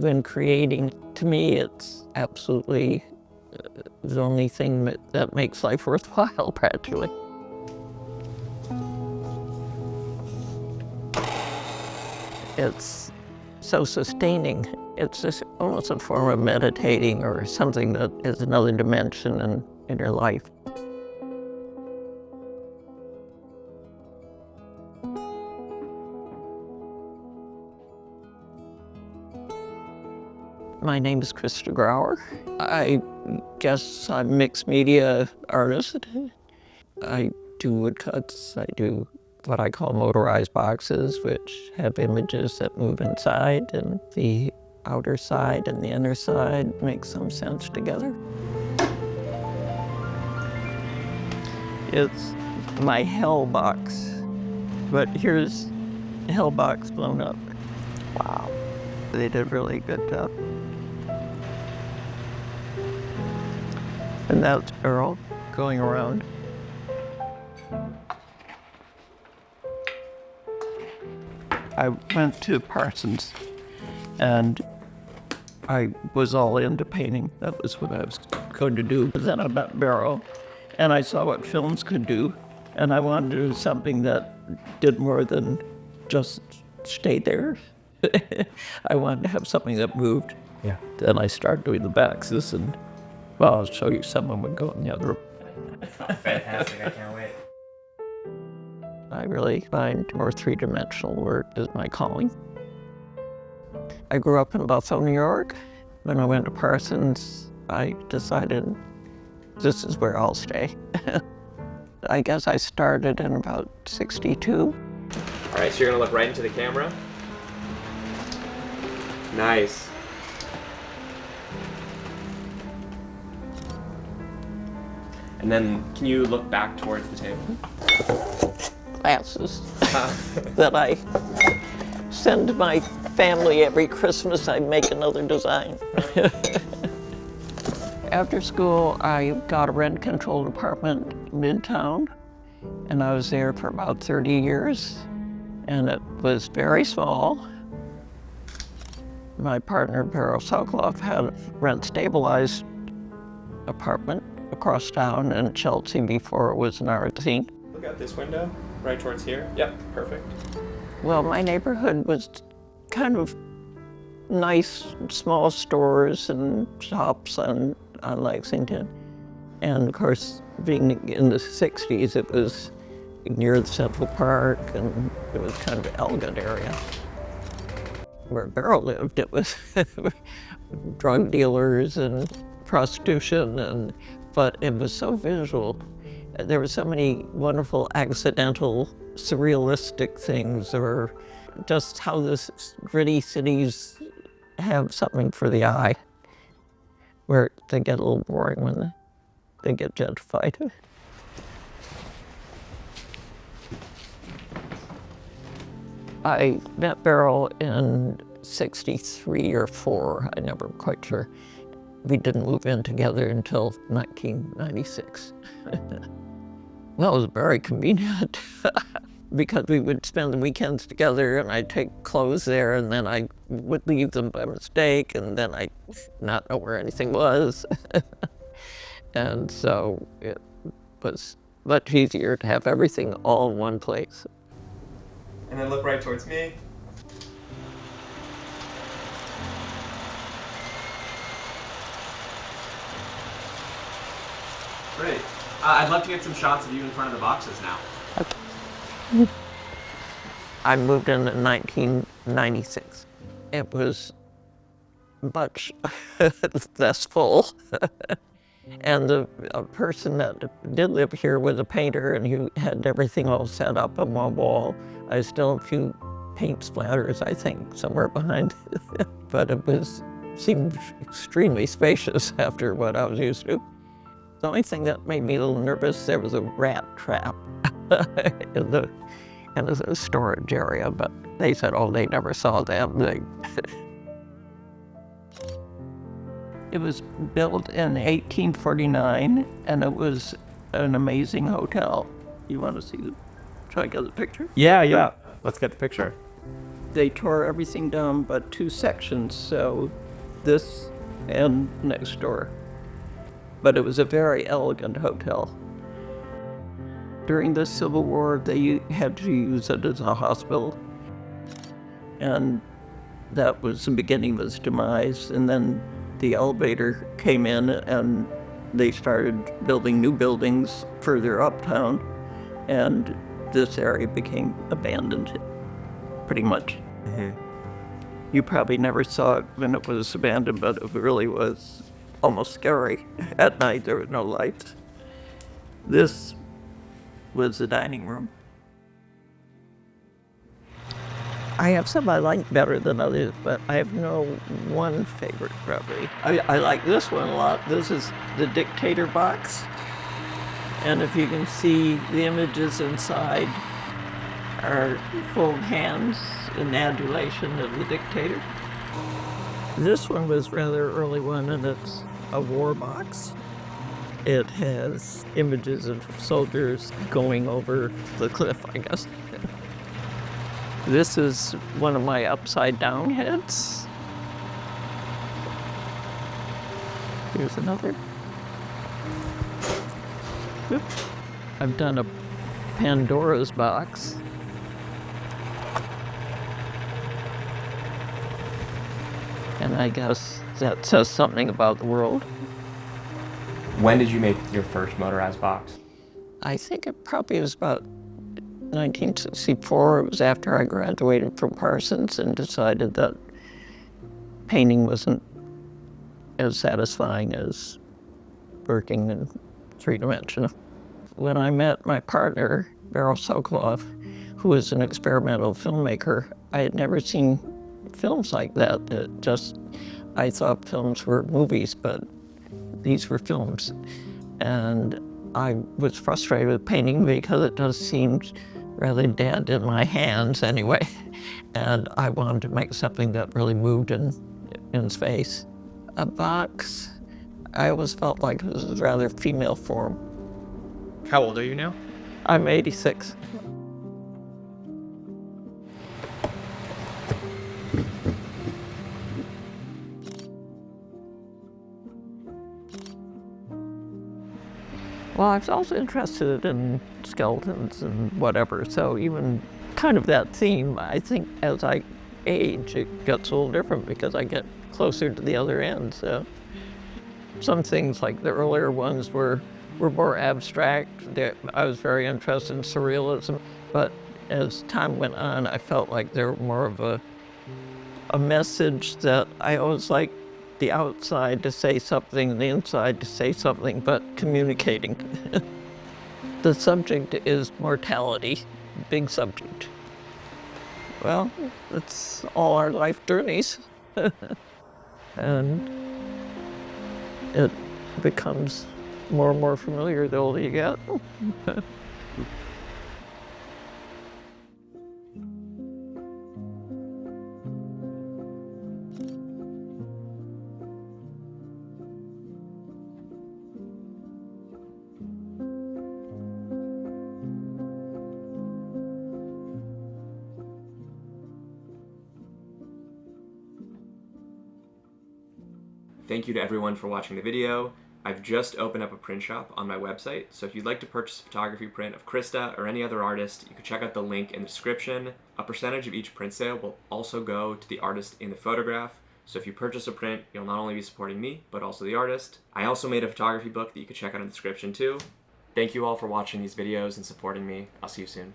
when creating, to me, it's absolutely the only thing that makes life worthwhile, practically. It's so sustaining. It's just almost a form of meditating or something that is another dimension in your life. My name is Krista Grauer. I guess I'm a mixed media artist. I do woodcuts. I do what I call motorized boxes, which have images that move inside, and the outer side and the inner side make some sense together. It's my hell box, but here's hell box blown up. Wow, they did a really good job. And that's Charow going around. I went to Parsons and I was all into painting. That was what I was going to do. But then I met Barrow and I saw what films could do, and I wanted to do something that did more than just stay there. I wanted to have something that moved. Yeah. Then I started doing the boxes, and well, I'll show you some when we go in the other room. Fantastic, I can't wait. I really find more three-dimensional work is my calling. I grew up in Buffalo, New York. When I went to Parsons, I decided this is where I'll stay. I guess I started in about 62. All right, so you're gonna look right into the camera. Nice. And then, can you look back towards the table? Classes that I send to my family every Christmas. I make another design. After school, I got a rent-controlled apartment midtown, and I was there for about 30 years, and it was very small. My partner, Piotrowski, had a rent-stabilized apartment across town in Chelsea before it was an art scene. Look out this window, right towards here. Yep, perfect. Well, my neighborhood was kind of nice, small stores and shops on Lexington. And of course, being in the 60s, it was near the Central Park, and it was kind of an elegant area. Where Barrow lived, it was drug dealers and prostitution, but it was so visual. There were so many wonderful accidental, surrealistic things, or just how the gritty cities have something for the eye, where they get a little boring when they get gentrified. I met Barrow in 63 or 4, I'm never quite sure. We didn't move in together until 1996. Well, it was very convenient because we would spend the weekends together, and I'd take clothes there, and then I would leave them by mistake, and then I'd not know where anything was. And so it was much easier to have everything all in one place. And then look right towards me. Great. I'd love to get some shots of you in front of the boxes now. I moved in 1996. It was much less full. And the person that did live here was a painter, and he had everything all set up on one wall. I still have a few paint splatters, I think, somewhere behind. But it seemed extremely spacious after what I was used to. The only thing that made me a little nervous, there was a rat trap in the storage area, but they said, oh, they never saw them. It was built in 1849, and it was an amazing hotel. You want to see try to get the picture? Yeah. Let's get the picture. They tore everything down but two sections, so this and next door. But it was a very elegant hotel. During the Civil War, they had to use it as a hospital. And that was the beginning of its demise. And then the elevator came in and they started building new buildings further uptown. And this area became abandoned, pretty much. You probably never saw it when it was abandoned, but it really was almost scary. At night, there was no lights. This was the dining room. I have some I like better than others, but I have no one favorite probably. I like this one a lot. This is the dictator box. And if you can see, the images inside are full hands in adulation of the dictator. This one was rather early one, and it's a war box. It has images of soldiers going over the cliff, I guess. This is one of my upside down heads. Here's another. Oop. I've done a Pandora's box. And I guess that says something about the world. When did you make your first motorized box? I think it probably was about 1964. It was after I graduated from Parsons and decided that painting wasn't as satisfying as working in three-dimensional. When I met my partner, Beryl Sokoloff, who was an experimental filmmaker, I had never seen films like that. I thought films were movies, but these were films. And I was frustrated with painting because it just seemed rather dead in my hands anyway. And I wanted to make something that really moved in space. A box, I always felt like it was rather female form. How old are you now? I'm 86. Well, I was also interested in skeletons and whatever, so even kind of that theme, I think as I age, it gets a little different because I get closer to the other end. So some things like the earlier ones were more abstract. I was very interested in surrealism, but as time went on, I felt like they were more of a message that I always liked the outside to say something, the inside to say something, but communicating. The subject is mortality, big subject. Well, it's all our life journeys. And it becomes more and more familiar the older you get. Thank you to everyone for watching the video. I've just opened up a print shop on my website, so if you'd like to purchase a photography print of Krista or any other artist, you can check out the link in the description. A percentage of each print sale will also go to the artist in the photograph, so if you purchase a print, you'll not only be supporting me, but also the artist. I also made a photography book that you can check out in the description too. Thank you all for watching these videos and supporting me. I'll see you soon.